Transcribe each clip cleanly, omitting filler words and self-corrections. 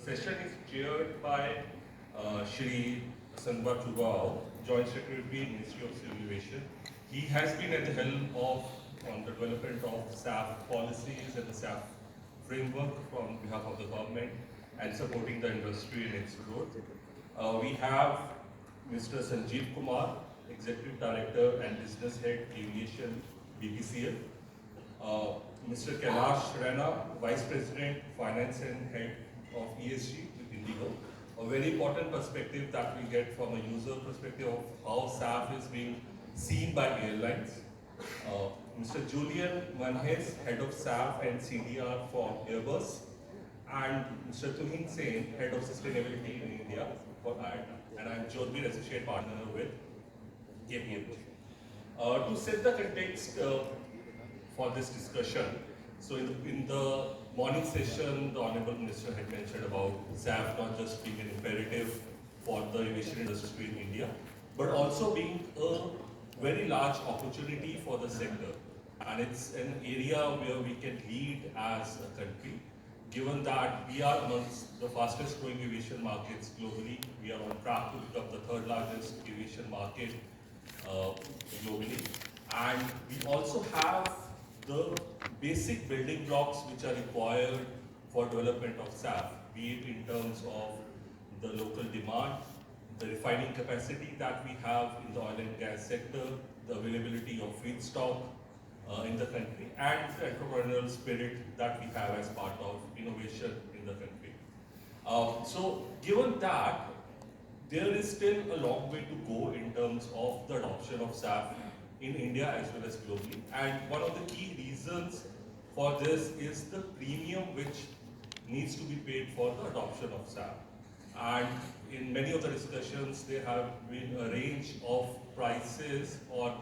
The session is chaired by Shri Sanba Chugao, Joint Secretary, Ministry of Civil Aviation. He has been at the helm of on the development of SAF policies and the SAF framework from behalf of the government and supporting the industry in its growth. We have Mr. Sanjeev Kumar, Executive Director and Business Head, Aviation, BPCL. Mr. Kailash Rana, Vice President, Finance and Head of ESG with Indigo. A very important perspective that we get from a user perspective of how SAF is being seen by airlines. Mr. Julian Manhes, Head of SAF and CDR for Airbus, and Mr. Tuhin Sen, Head of Sustainability in India for IATA. And I'm Jodhbir, Associate Partner with KPMG. To set the context for this discussion, so in the morning session, the Honorable Minister had mentioned about SAF not just being an imperative for the aviation industry in India, but also being a very large opportunity for the sector. And it's an area where we can lead as a country, given that we are amongst the fastest growing aviation markets globally. We are on track to become the third largest aviation market globally. And we also have the basic building blocks which are required for development of SAF, be it in terms of the local demand, the refining capacity that we have in the oil and gas sector, the availability of feedstock in the country, and the entrepreneurial spirit that we have as part of innovation in the country. So given that, there is still a long way to go in terms of the adoption of SAF in India as well as globally. And one of the key reasons for this is the premium which needs to be paid for the adoption of SAF. And in many of the discussions, there have been a range of prices or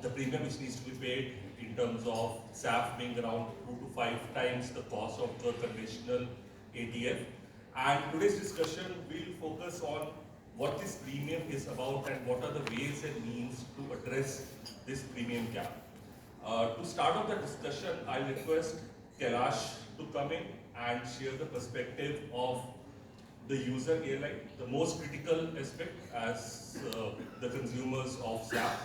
the premium which needs to be paid in terms of SAF being around 2 to 5 times the cost of the conventional ATF. And today's discussion will focus on what this premium is about and what are the ways and means to address this premium gap. To start off the discussion, I'll request Kailash to come in and share the perspective of the user airline, the most critical aspect as the consumers of SAF,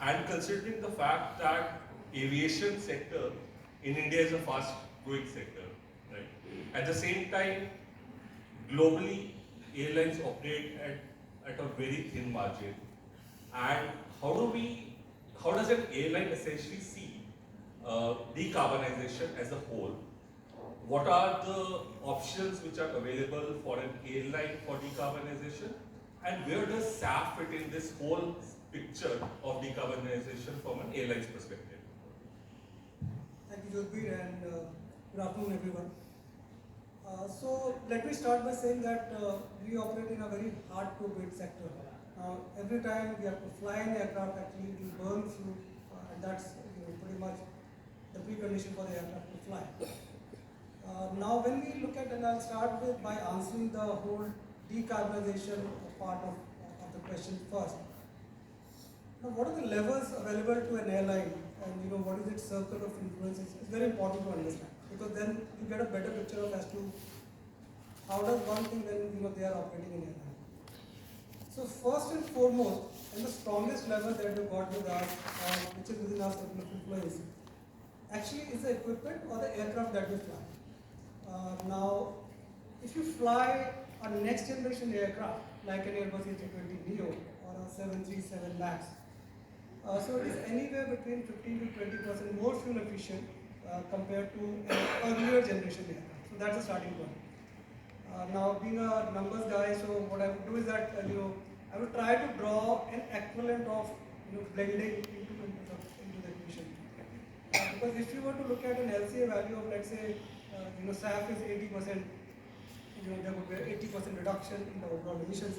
and considering the fact that aviation sector in India is a fast growing sector, right? At the same time, globally, airlines operate at a very thin margin. And how does an airline essentially see decarbonization as a whole? What are the options which are available for an airline for decarbonization? And where does SAF fit in this whole picture of decarbonization from an airline's perspective? Thank you, Jodhbir, and good afternoon, everyone. So let me start by saying that we operate in a very hard-to-beat sector. Now, every time we have to fly an aircraft, actually we burn fuel, and that's pretty much the precondition for the aircraft to fly. Now, when we look at, and I'll start with by answering the whole decarbonization part of the question first. Now, what are the levers available to an airline, and what is its circle of influence? It's very important to understand, because then you get a better picture of as to how does one thing when they are operating in airline. So first and foremost, and the strongest lever that we've got with us, which is within our circle of influence, actually is the equipment or the aircraft that we fly. Now, if you fly a next generation aircraft like an Airbus A320neo or a 737 MAX, so it is anywhere between 15 to 20% more fuel efficient compared to an earlier generation aircraft. So that's the starting point. Now, being a numbers guy, so what I would do is that I would try to draw an equivalent of blending into the equation. Because if you were to look at an LCA value of, let's say, SAF is 80%, there would be an 80% reduction in the overall emissions.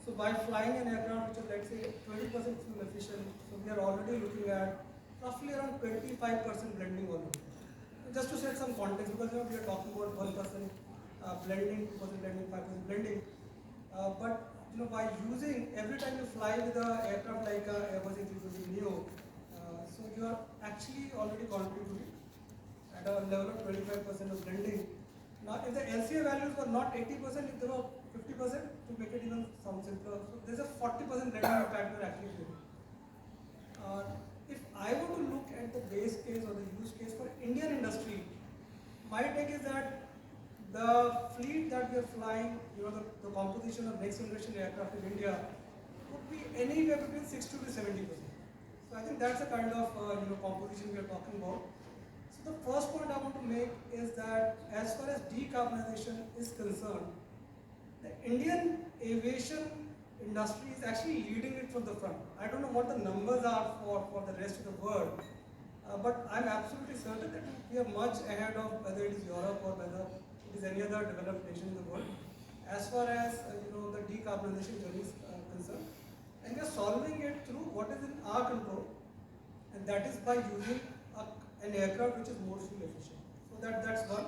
So by flying an aircraft which is, let's say, 20% fuel efficient, so we are already looking at roughly around 25% blending already. Just to set some context, because we are talking about 1% blending, 2% blending, 5% blending. But by using, every time you fly with an aircraft like Airbus A320neo, so you are actually already contributing at a level of 25% of blending. if the LCA values were not 80%, if they were 50%, to make it even sound simpler, so there's a 40% revenue impact we're actually giving. If I were to look at the base case or the use case for Indian industry, my take is that the fleet that we are flying, the composition of next generation aircraft in India would be anywhere between 60 to 70%. So I think that's the kind of composition we are talking about. So the first point I want to make is that as far as decarbonization is concerned, the Indian aviation industry is actually leading it from the front. I don't know what the numbers are for the rest of the world, but I'm absolutely certain that we are much ahead of whether it is Europe or whether it is any other developed nation in the world as far as the decarbonization journey is concerned. And we are solving it through what is in our control, and that is by using an aircraft which is more fuel efficient. So that's one.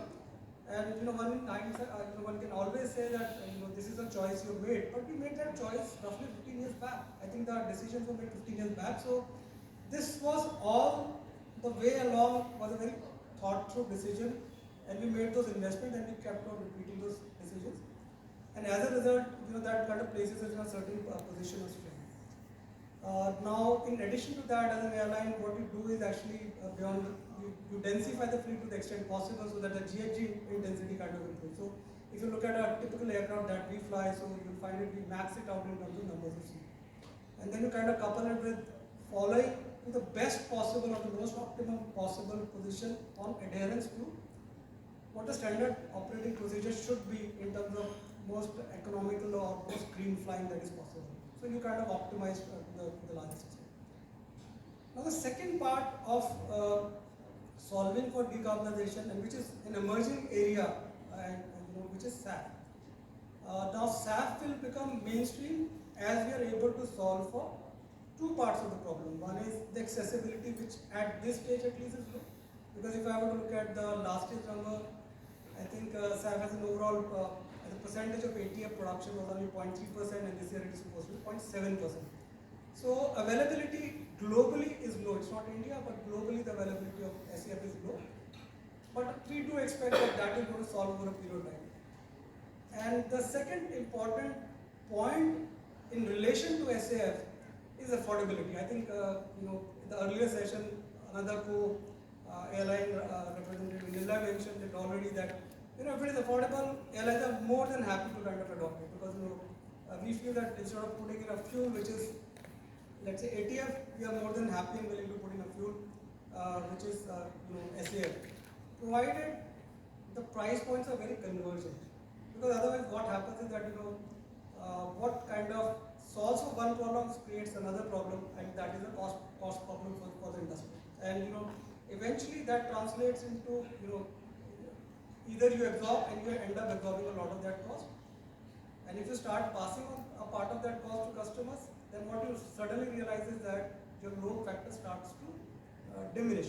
And one can always say that this is a choice you made, but we made that choice roughly 15 years back. I think the decisions were made 15 years back. So this was all the way along was a very thought through decision, and we made those investments and we kept on repeating those decisions. And as a result, that kind of places us in a certain position of strength. Now, in addition to that, as an airline, what we do is actually you densify the fleet to the extent possible so that the GHG intensity kind of improves. So, if you look at a typical aircraft that we fly, so you'll find it, we max it out in terms of numbers of seats. And then you kind of couple it with following to the best possible or the most optimum possible position on adherence to what the standard operating procedure should be in terms of most economical or most green flying that is possible. So you kind of optimize the largest extent. Now the second part of solving for decarbonization, and which is an emerging area, which is SAF. Now SAF will become mainstream as we are able to solve for two parts of the problem. One is the accessibility, which at this stage at least is low. Because if I were to look at the last year's number, I think SAF has an overall as a percentage of ATF production was only 0.3%, and this year it is supposed to be 0.7%. So availability globally is low. It's not India, but globally the availability of SAF is low. But we do expect that is going to solve over a period of time. And the second important point in relation to SAF is affordability. I think in the earlier session, another airline representative Nilla mentioned it already that if it is affordable, airlines are more than happy to kind of adopt it, because we feel that instead of putting in a fuel which is, let's say, ATF, we are more than happy and willing to put in a fuel which is SAF, provided the price points are very convergent. Because otherwise, what happens is that what kind of solves for one problem creates another problem, and that is a cost problem for the industry. And eventually that translates into either you absorb and you end up absorbing a lot of that cost. And if you start passing on a part of that cost to customers, then what you suddenly realize is that your load factor starts to diminish,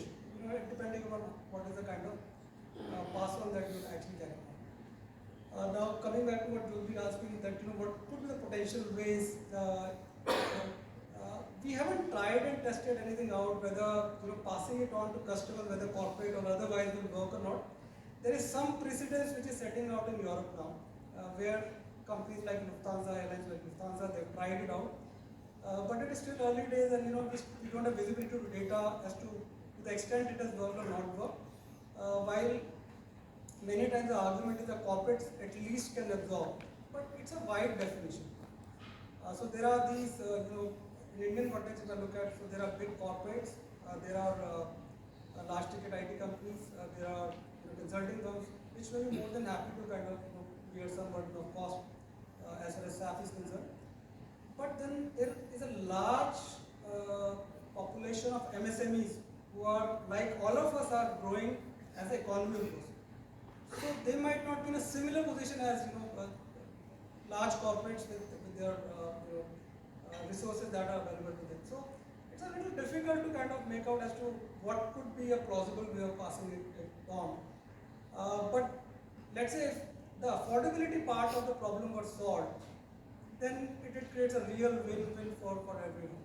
depending on what is the kind of pass on that you actually carry on. Now coming back to what Jodhbir asked me, that what could be the potential ways. We haven't tried and tested anything out whether passing it on to customers, whether corporate or otherwise, will work or not. There is some precedence which is setting out in Europe now, where companies like Lufthansa, airlines like Lufthansa, they've tried it out. But it is still early days, and we don't have visibility to data as to the extent it has worked or not worked. While many times the argument is that corporates at least can absorb, but it's a wide definition. So there are these, in Indian context, if I look at, so there are big corporates, there are large ticket IT companies, there are consulting firms, which will be more than happy to kind of bear some burden of cost as far as SAF is concerned. But then there is a large population of MSMEs who are, like all of us, are growing as the economy grows. So they might not be in a similar position as large corporates with their resources that are available to them. So it's a little difficult to kind of make out as to what could be a plausible way of passing it on. But let's say if the affordability part of the problem was solved, then it creates a real win-win for everyone.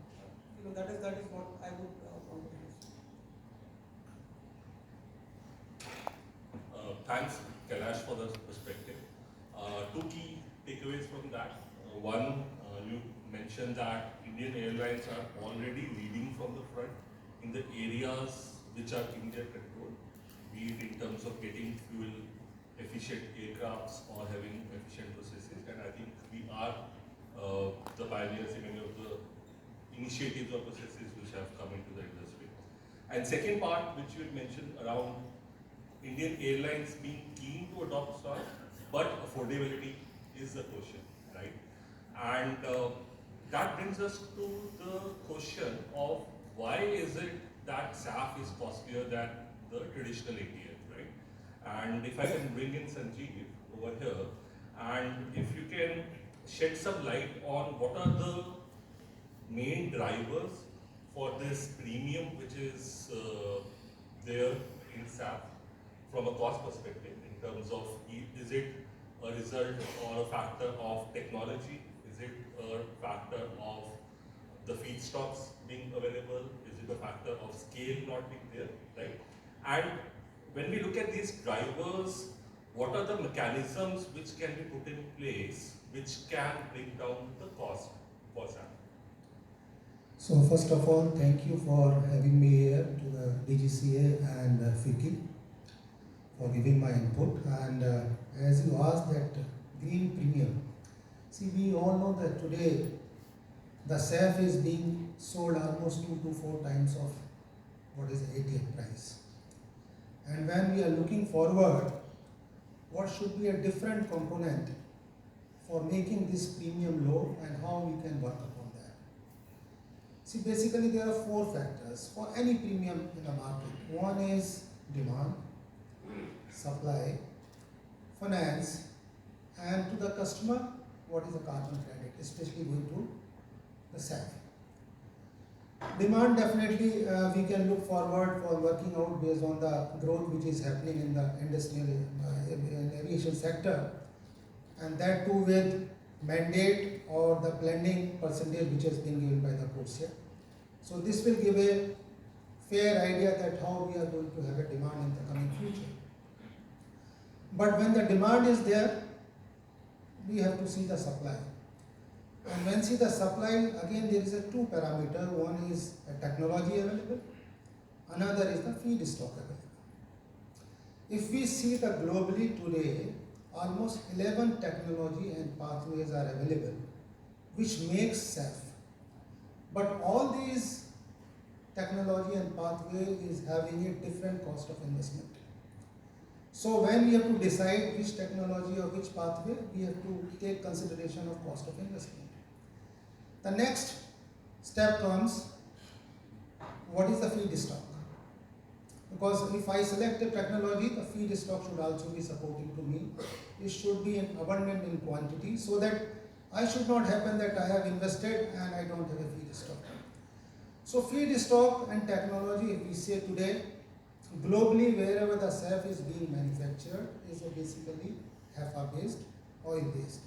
That is what I would want to use. Thanks Kailash for the perspective. Two key takeaways from that. One, you mentioned that Indian Airlines are already leading from the front in the areas which are in their control, be it in terms of getting fuel efficient aircrafts or having efficient processes. And I think we are the pioneers in many of the initiatives or processes which have come into the industry. And second part, which you had mentioned around Indian Airlines being keen to adopt SAF, but affordability is the question, right? And that brings us to the question of why is it that SAF is costlier than the traditional ATF, right? And if I can bring in Sanjeev over here, and if you can shed some light on what are the main drivers for this premium which is there in SAF from a cost perspective in terms of is it a result or a factor of technology? Is it a factor of the feedstocks being available? Is it a factor of scale not being there, right? And when we look at these drivers, what are the mechanisms which can be put in place which can bring down the cost for SAF? So first of all, thank you for having me here to the DGCA and FICCI for giving my input. And as you asked that green premium, see, we all know that today the SAF is being sold almost 2 to 4 times of what is the ATF price. And when we are looking forward, what should be a different component for making this premium low and how we can work upon that. See, basically there are 4 factors for any premium in the market. One is demand, supply, finance, and to the customer, what is the carbon credit, especially going to the SAF. Demand, definitely we can look forward for working out based on the growth which is happening in the industrial aviation sector, and that too with mandate or the blending percentage which has been given by the CORSIA. So this will give a fair idea that how we are going to have a demand in the coming future. But when the demand is there, we have to see the supply. And when see the supply, again there is a 2 parameter. One is a technology available, another is the feedstock available. If we see the globally today, almost 11 technology and pathways are available, which makes SAF. But all these technology and pathway is having a different cost of investment. So when we have to decide which technology or which pathway, we have to take consideration of cost of investment. The next step comes, what is the feedstock? Because if I select a technology, the feedstock should also be supporting to me. It should be abundant in quantity so that I should not happen that I have invested and I don't have a feedstock. So feedstock and technology, if we say today, globally wherever the SAF is being manufactured is basically HEFA based, oil based.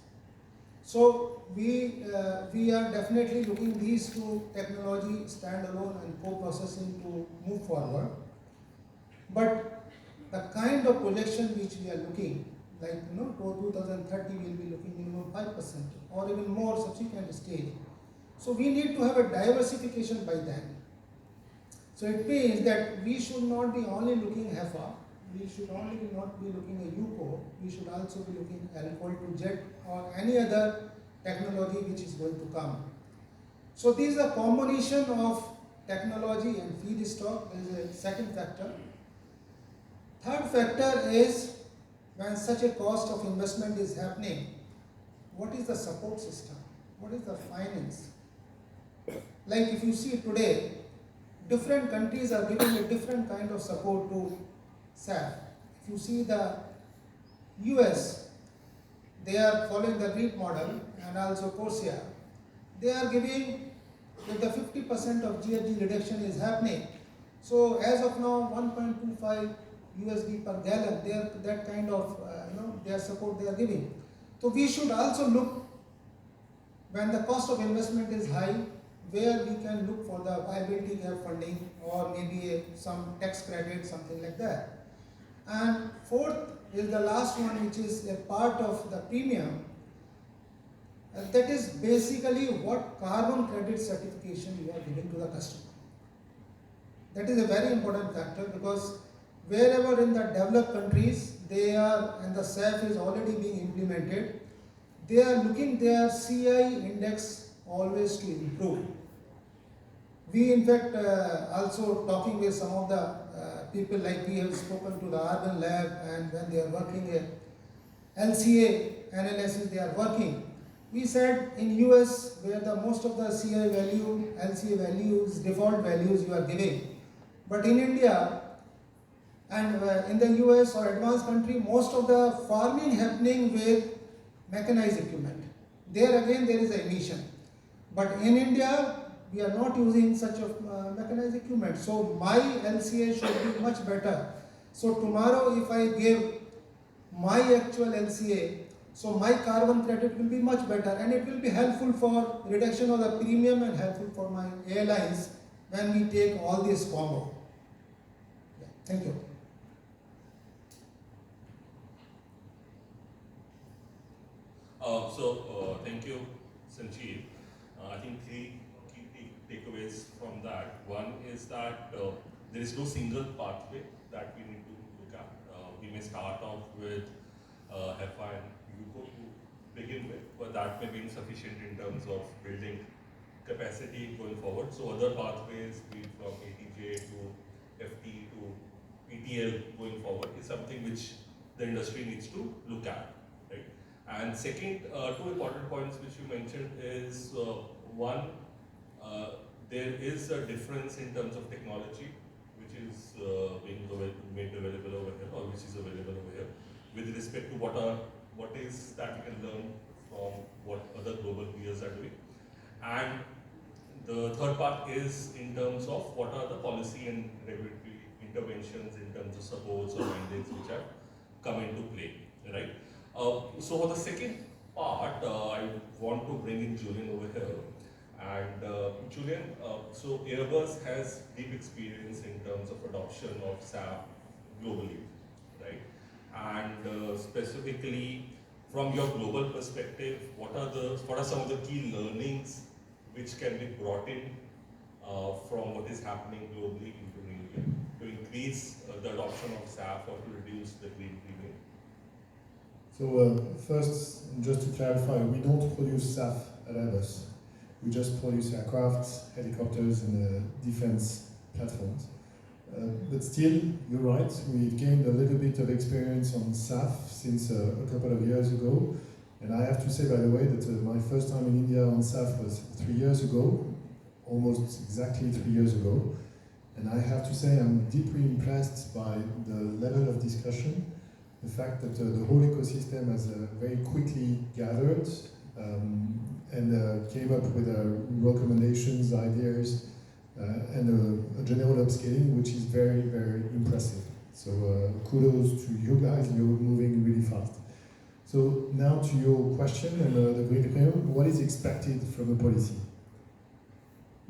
So we are definitely looking these 2 technology standalone and co-processing to move forward. But the kind of projection which we are looking, like to 2030 we will be looking minimum 5% or even more subsequent stage. So we need to have a diversification by then. So it means that we should not be only looking HEFA, we should only not be looking at UCO, we should also be looking alcohol to jet or any other technology which is going to come. So this is a combination of technology and feedstock. There is a second factor. Third factor is when such a cost of investment is happening, what is the support system? What is the finance? Like if you see today, different countries are giving a different kind of support to SAF. If you see the US, they are following the GREET model and also CORSIA. They are giving, if the 50% of GHG reduction is happening, so as of now 1.25 USD per gallon, they are that kind of their support they are giving. So we should also look when the cost of investment is high, where we can look for the viability gap funding or maybe some tax credit, something like that. And fourth is the last one, which is a part of the premium. That is basically what carbon credit certification you are giving to the customer. That is a very important factor, because wherever in the developed countries they are, and the SAF is already being implemented, they are looking their CI index always to improve. We in fact also talking with some of the people, like we have spoken to the Urban Lab, and when they are working a LCA analysis they are working. We said in US, where the most of the CI value, LCA values, default values you are giving, but in India and in the US or advanced country, most of the farming happening with mechanized equipment. There again there is an emission. But in India, we are not using such a mechanized equipment. So my LCA should be much better. So tomorrow if I give my actual LCA, so my carbon credit will be much better, and it will be helpful for reduction of the premium and helpful for my airlines when we take all this combo. Yeah, thank you. Thank you, Sanjeev. I think three key takeaways from that. One is that there is no single pathway that we need to look at. We may start off with HEFA and UCO to begin with, but that may be insufficient in terms of building capacity going forward. So other pathways, be it from ATJ to FT to ETL going forward, is something which the industry needs to look at, right? And second, two important points which you mentioned is one, there is a difference in terms of technology which is being made available over here, or which is available over here, with respect to what is that we can learn from what other global peers are doing. And the third part is in terms of what are the policy and regulatory interventions in terms of supports or mandates which have come into play, right? So for the second part, I want to bring in Julian over here. And Julian, so Airbus has deep experience in terms of adoption of SAP globally, right? And specifically from your global perspective, what are some of the key learnings which can be brought in from what is happening globally into India to increase the adoption of SAP or to reduce the green premium? So first, just to clarify, we don't produce SAF at Airbus. We just produce aircraft, helicopters, and defense platforms. But still, you're right, we've gained a little bit of experience on SAF since a couple of years ago. And I have to say, by the way, that my first time in India on SAF was 3 years ago, almost exactly 3 years ago. And I have to say I'm deeply impressed by the level of discussion, the fact that the whole ecosystem has very quickly gathered and came up with recommendations, ideas, and a general upscaling, which is very, very impressive. So kudos to you guys, you're moving really fast. So now to your question and the green premium, what is expected from a policy?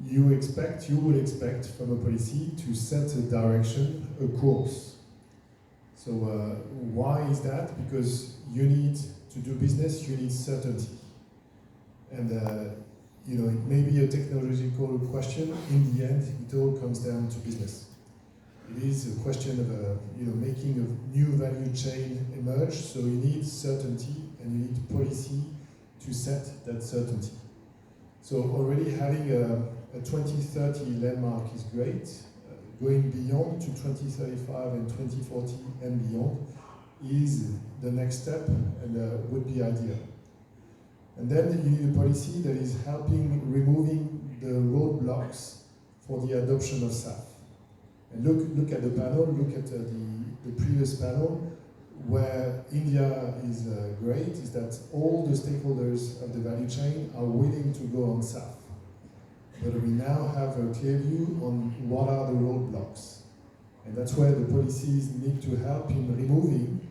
You would expect from a policy to set a direction, a course. So why is that? Because you need to do business, you need certainty. And you know, it may be a technological question. In the end, it all comes down to business. It is a question of making a new value chain emerge. So you need certainty and you need policy to set that certainty. So already having a 2030 landmark is great. Going beyond to 2035 and 2040 and beyond is the next step and would be ideal. And then you need a policy that is helping removing the roadblocks for the adoption of SAF. And look at the panel, look at the previous panel, where India is great, is that all the stakeholders of the value chain are willing to go on SAF. But we now have a clear view on what are the roadblocks. And that's where the policies need to help in removing,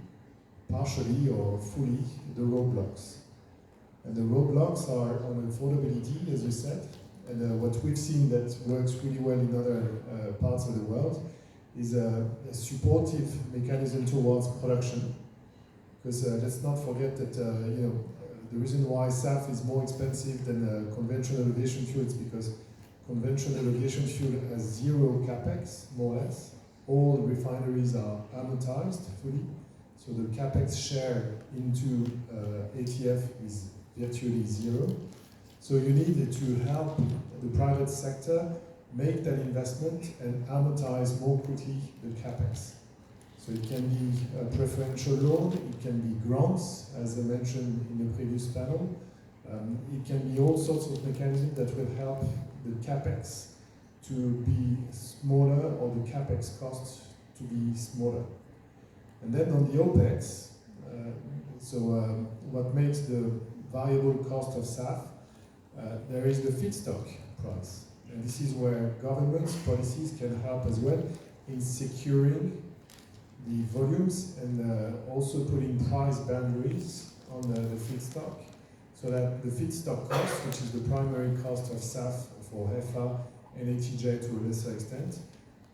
partially or fully, the roadblocks. And the roadblocks are on affordability, as you said, and what we've seen that works really well in other parts of the world is a supportive mechanism towards production. Because let's not forget that the reason why SAF is more expensive than conventional aviation fuel is because conventional aviation fuel has zero capex, more or less. All refineries are amortized fully, so the capex share into ATF is virtually zero. So you need to help the private sector make that investment and amortize more quickly the capex. So it can be a preferential loan, it can be grants, as I mentioned in the previous panel. It can be all sorts of mechanisms that will help the capex to be smaller or the capex costs to be smaller. And then on the OPEX, what makes the variable cost of SAF, there is the feedstock price. And this is where governments, policies can help as well in securing the volumes and also putting price boundaries on the feedstock, so that the feedstock cost, which is the primary cost of SAF for HEFA and ATJ to a lesser extent,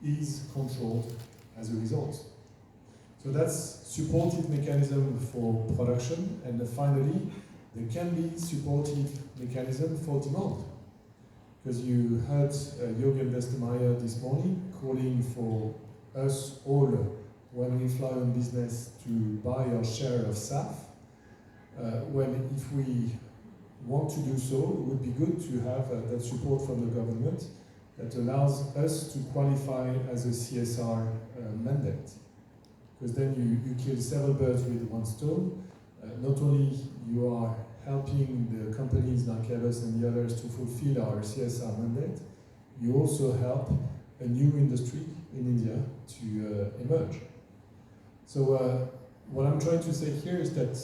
is controlled as a result. So that's supportive mechanism for production, and finally, there can be supportive mechanism for demand. Because you heard Jürgen Westermeier this morning calling for us all, when we fly on business, to buy our share of SAF. Well, if we want to do so, it would be good to have that support from the government that allows us to qualify as a CSR mandate. Because then you kill several birds with one stone. Not only you are helping the companies like Airbus and the others to fulfill our CSR mandate, you also help a new industry in India to emerge. So what I'm trying to say here is that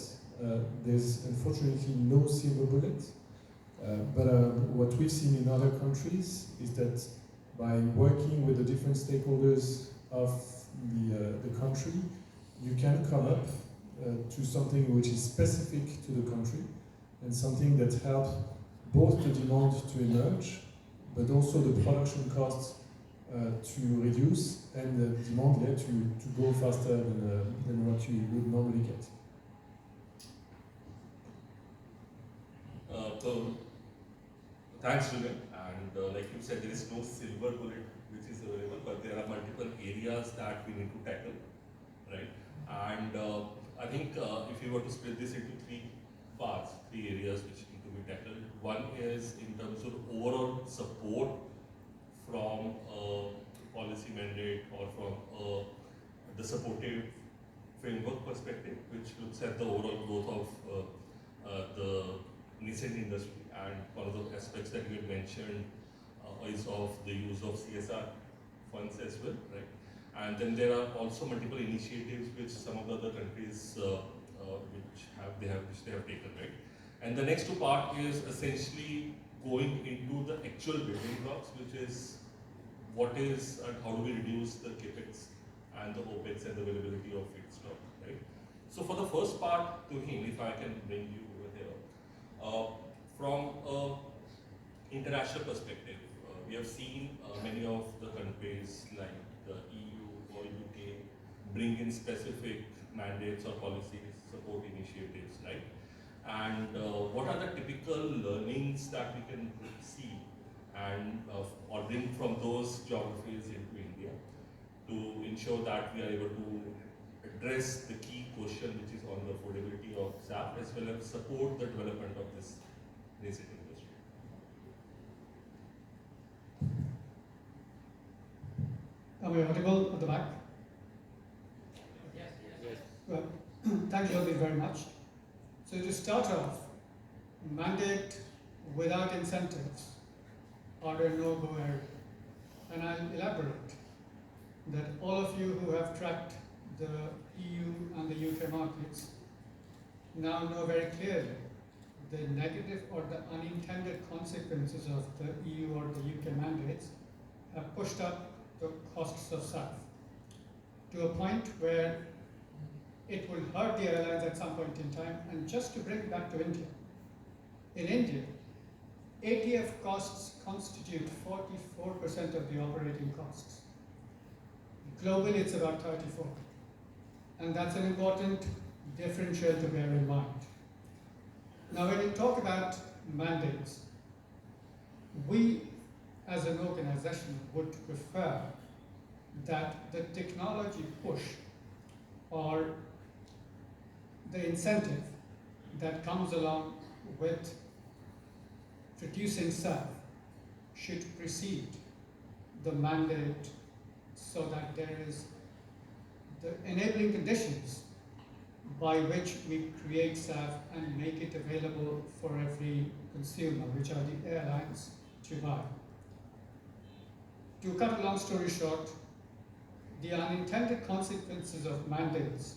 there's unfortunately no silver bullet, but what we've seen in other countries is that by working with the different stakeholders of the country, you can come up to something which is specific to the country and something that helps both the demand to emerge, but also the production costs to reduce and the demand to go faster than what you would normally get. So, thanks, Julian. And like you said, there is no silver bullet which is available, but there are multiple areas that we need to tackle, right? And I think if you were to split this into three parts, three areas which need to be tackled. One is in terms of overall support from a policy mandate or from the supportive framework perspective, which looks at the overall growth of the nascent industry. And one of the aspects that you had mentioned is of the use of CSR funds as well, right? And then there are also multiple initiatives which some of the other countries which they have taken, right? And the next two part is essentially going into the actual building blocks, which is what is and how do we reduce the capex and the opex and the availability of feedstock, right? So for the first part, to him, if I can bring you over here, from an international perspective, we have seen many of the countries like the EU or UK bring in specific mandates or policies, support initiatives, right? And what are the typical learnings that we can see and or bring from those geographies into India to ensure that we are able to address the key question, which is on the affordability of SAF, as well as support the development of this nascent industry. Are we audible at the back? Yes. Well, thank you very much. So to start off, mandate without incentives are a no-go area. And I'll elaborate that all of you who have tracked the EU and the UK markets now know very clearly the negative or the unintended consequences of the EU or the UK mandates have pushed up the costs of SAF to a point where it will hurt the airlines at some point in time. And just to bring it back to India, in India, ATF costs constitute 44% of the operating costs. Globally, it's about 34%. And that's an important differential to bear in mind. Now, when you talk about mandates, we as an organization would prefer that the technology push or the incentive that comes along with producing SAF should precede the mandate, so that there is the enabling conditions by which we create SAF and make it available for every consumer, which are the airlines, to buy. To cut a long story short, the unintended consequences of mandates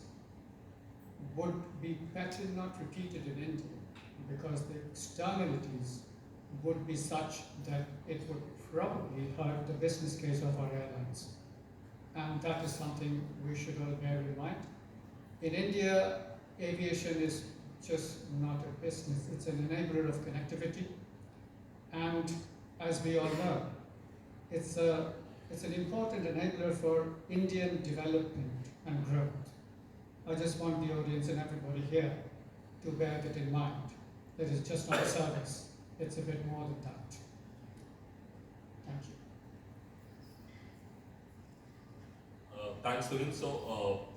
would be better not repeated in India, because the externalities would be such that it would probably hurt the business case of our airlines. And that is something we should all bear in mind. In India, aviation is just not a business, it's an enabler of connectivity. And as we all know, it's an important enabler for Indian development and growth. I just want the audience and everybody here to bear that in mind. That it's just not a service, it's a bit more than that. Thank you. Thanks, Sunil. So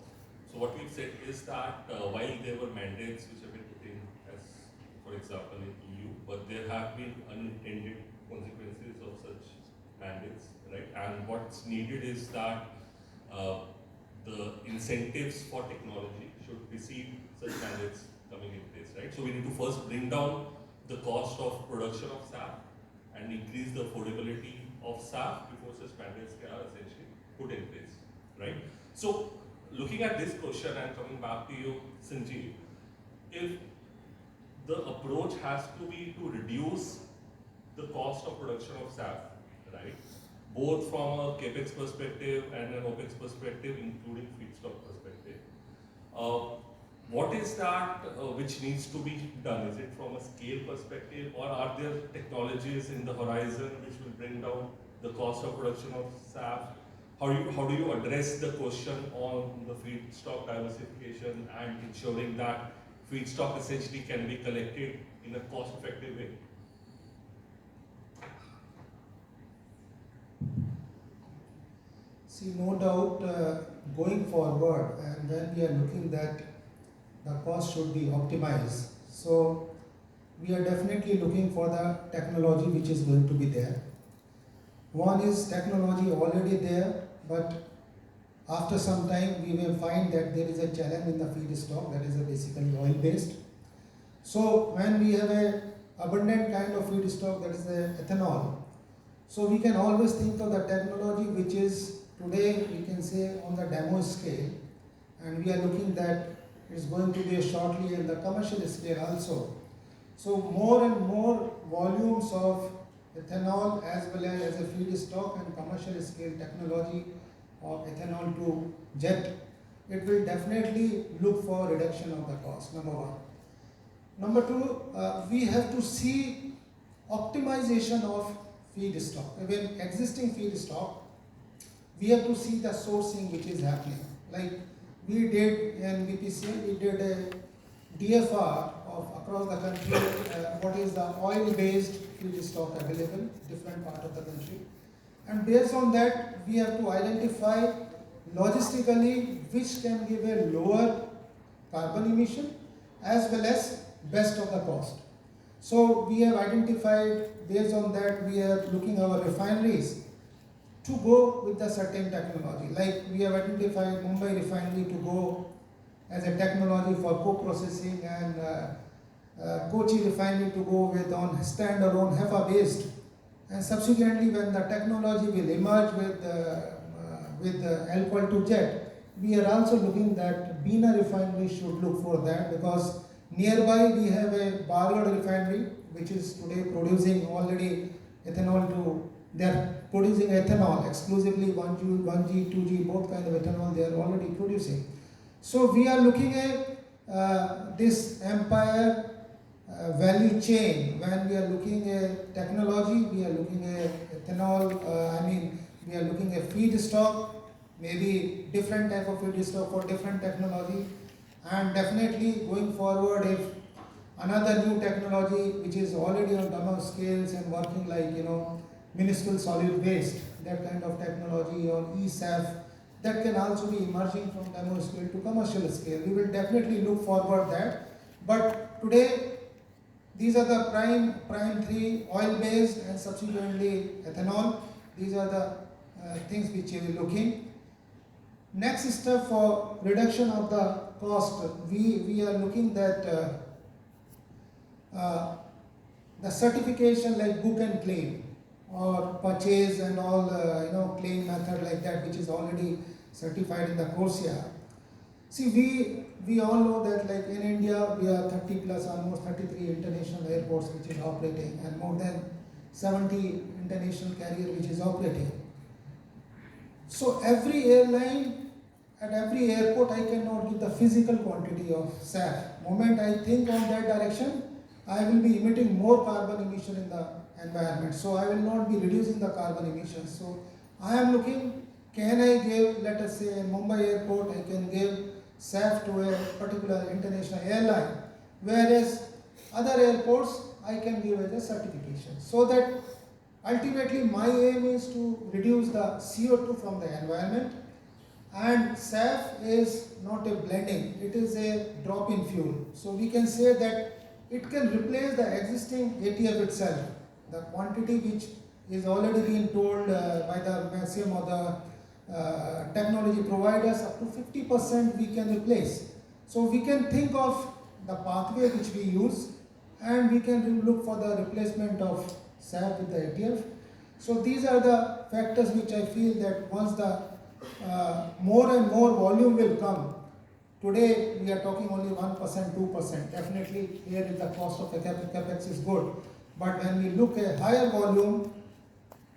what we've said is that while there were mandates which have been put in, as for example in EU, but there have been unintended consequences of such mandates, right? And what's needed is that the incentives for technology should precede such mandates coming in place, right? So we need to first bring down the cost of production of SAF and increase the affordability of SAF before such mandates are essentially put in place, right? So looking at this question and coming back to you, Sanjeev, if the approach has to be to reduce the cost of production of SAF, right? Both from a capex perspective and an opex perspective, including feedstock perspective. What is that which needs to be done? Is it from a scale perspective, or are there technologies in the horizon which will bring down the cost of production of SAF? How do you address the question on the feedstock diversification and ensuring that feedstock essentially can be collected in a cost-effective way? See, no doubt, going forward, and when we are looking that the cost should be optimized, so we are definitely looking for the technology which is going to be there. One is technology already there, but after some time we may find that there is a challenge in the feedstock that is basically oil based. So when we have a abundant kind of feedstock, that is the ethanol, so we can always think of the technology which is today, we can say, on the demo scale, and we are looking that it's going to be shortly in the commercial scale also. So more and more volumes of ethanol as well as a feedstock and commercial scale technology of ethanol to jet, it will definitely look for reduction of the cost, number one. Number two, we have to see optimization of feedstock. Even existing feedstock, we have to see the sourcing which is happening. Like we did in BPCL, we did a DFR of across the country, what is the oil-based feedstock available, different part of the country. And based on that, we have to identify logistically which can give a lower carbon emission as well as best of the cost. So we have identified, based on that, we are looking our refineries to go with a certain technology. Like we have identified Mumbai refinery to go as a technology for co-processing, and Kochi refinery to go with on standalone HEFA based. And subsequently, when the technology will emerge with alcohol to jet, we are also looking that Bina refinery should look for that, because nearby we have a Bargad refinery which is today producing already ethanol to, they are producing ethanol exclusively 1G, 2G, both kind of ethanol they are already producing. So we are looking at this empire value chain. When we are looking at technology, we are looking at ethanol, we are looking at feedstock, maybe different type of feedstock for different technology. And definitely going forward, if another new technology which is already on demo scales and working like minuscule solid waste, that kind of technology, or eSAF, that can also be emerging from demo scale to commercial scale. We will definitely look forward that. But today, these are the prime three: oil based and subsequently ethanol. These are the things which we are looking. Next step for reduction of the cost, we are looking that the certification like book and claim or purchase and all claim method like that, which is already certified in the CORSIA. See, we all know that like in India we are 30 plus, almost 33 international airports which is operating, and more than 70 international carrier which is operating. So every airline at every airport I cannot give the physical quantity of SAF. Moment I think on that direction, I will be emitting more carbon emission in the environment. So I will not be reducing the carbon emissions. So I am looking, can I give, let us say in Mumbai airport, I can give SAF to a particular international airline, whereas other airports I can give as a certification. So that ultimately my aim is to reduce the CO2 from the environment, and SAF is not a blending, it is a drop-in fuel. So we can say that it can replace the existing ATF itself. The quantity which is already being told by the maximum of the technology providers, up to 50% we can replace. So we can think of the pathway which we use, and we can look for the replacement of SAF with the ATF. So these are the factors which I feel that once the more and more volume will come. Today we are talking only 1%, 2%. Definitely here is the cost of the capex is good. But when we look at higher volume,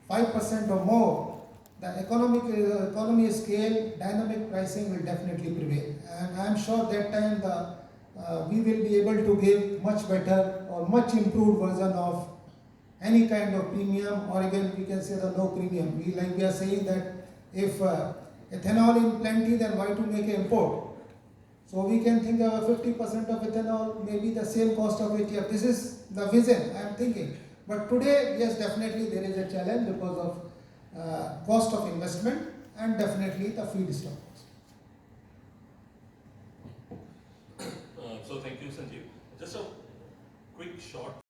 5% or more, the economy scale, dynamic pricing will definitely prevail. And I am sure that time we will be able to give much better or much improved version of any kind of premium, or even we can say the low premium. We are saying that if ethanol in plenty, then why to make an import? So we can think of 50% of ethanol, maybe the same cost of ATF. This is the vision I am thinking. But today, yes, definitely there is a challenge because of cost of investment and definitely the feedstock. So thank you, Sanjeev. Just a quick short